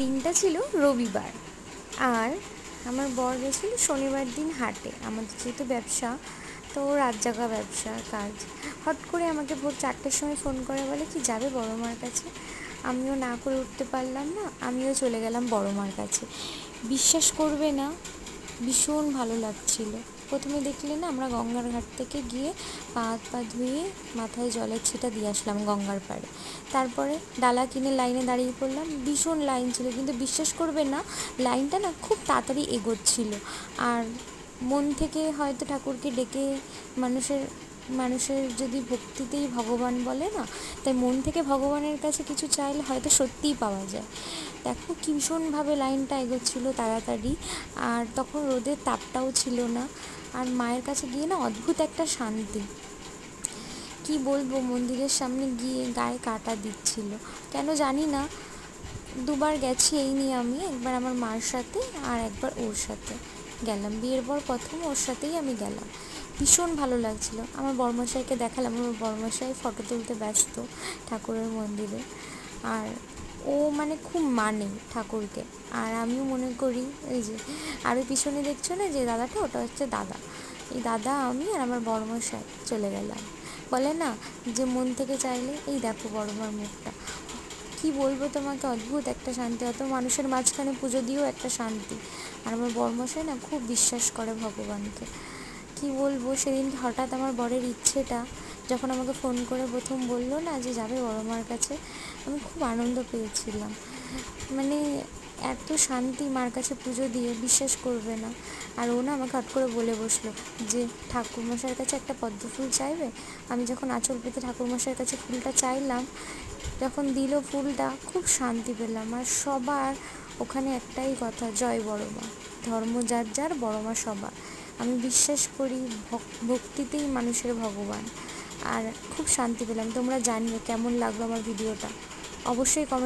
দিনটা ছিল রবিবার, আর আমার বর গেছিল শনিবার দিন হাটে। আমাদের যেহেতু ব্যবসা, তো রাত জাগা ব্যবসার কাজ। হট করে আমাকে ভোর 4টের সময় ফোন করে, বলে কি যাবে বড় মার কাছে। আমিও না করে উঠতে পারলাম না, আমিও চলে গেলাম বড় মার কাছে। বিশ্বাস করবে না, ভীষণ ভালো লাগছিল। প্রথমে দেখলে না, আমরা গঙ্গার ঘাট থেকে গিয়ে পা হাত পা ধুয়ে মাথায় জলের ছিটা দিয়ে আসলাম গঙ্গার পাড়ে। তারপরে ডালা কিনে লাইনে দাঁড়িয়ে পড়লাম। ভীষণ লাইন ছিল, কিন্তু বিশ্বাস করবে না, লাইনটা না খুব তাড়াতাড়ি এগোচ্ছিল। আর মন থেকে হয়তো ঠাকুরকে ডেকে, মানুষের মানুষের যদি ভক্তিতেই ভগবান বলে না, তাই মন থেকে ভগবানের কাছে কিছু চাইলে হয়তো সত্যিই পাওয়া যায়। দেখো কি ভীষণভাবে লাইনটা এগোচ্ছিলো তাড়াতাড়ি, আর তখন রোদের তাপটাও ছিল না। আর মায়ের কাছে গিয়ে না অদ্ভুত একটা শান্তি, কি বলবো, মন্দিরের সামনে গিয়ে গায়ে কাঁটা দিচ্ছিল। কেন জানি না, দুবার গেছি এই নিয়ে আমি, একবার আমার মার সাথে আর একবার ওর সাথে গেলাম। বিয়ের পর প্রথম ওর সাথেই আমি গেলাম। ভীষণ ভালো লাগছিল। আমার বড়মশাইকে দেখালাম, আমার বড়মশাই ফটো তুলতে ব্যস্ত ঠাকুরের মন্দিরে। আর ও মানে খুব মানে ঠাকুরকে, আর আমিও মনে করি। এই যে আর ওই পিছনে দেখছো না যে দাদাটা, ওটা হচ্ছে দাদা। এই দাদা, আমি আর আমার বড়মশাই চলে গেলাম। বলে না যে মন থেকে চাইলে, এই দেখো বড়মার মুখটা, কি বলবো তোমাকে, অদ্ভুত একটা শান্তি। অত মানুষের মাঝখানে পুজো দিয়েও একটা শান্তি। আর আমার বড়মশাই না খুব বিশ্বাস করে ভগবানকে। কি বলবো, সেদিন হঠাৎ আমার বরের ইচ্ছেটা যখন আমাকে ফোন করে প্রথম বললো না যে যাবে বড় মার কাছে, আমি খুব আনন্দ পেয়েছিলাম। মানে এত শান্তি মার কাছে পুজো দিয়ে, বিশ্বাস করবে না। আর ও না আমাকে হট করে বলে বসলো যে ঠাকুরমশাইয়ের কাছে একটা পদ্ম ফুল চাইবে। আমি যখন আঁচল পেতে ঠাকুরমশাইয়ের কাছে ফুলটা চাইলাম, যখন দিল ফুলটা, খুব শান্তি পেলাম। আর সবার ওখানে একটাই কথা, জয় বড় মা, ধর্ম যার যার, বড় মা সবার। আমি বিশ্বাস করি ভক্তিতেই মানুষের ভগবান। আর খুব শান্তি পেলাম। তোমরা জানিও কেমন লাগলো আমার ভিডিওটা, অবশ্যই কমেন্ট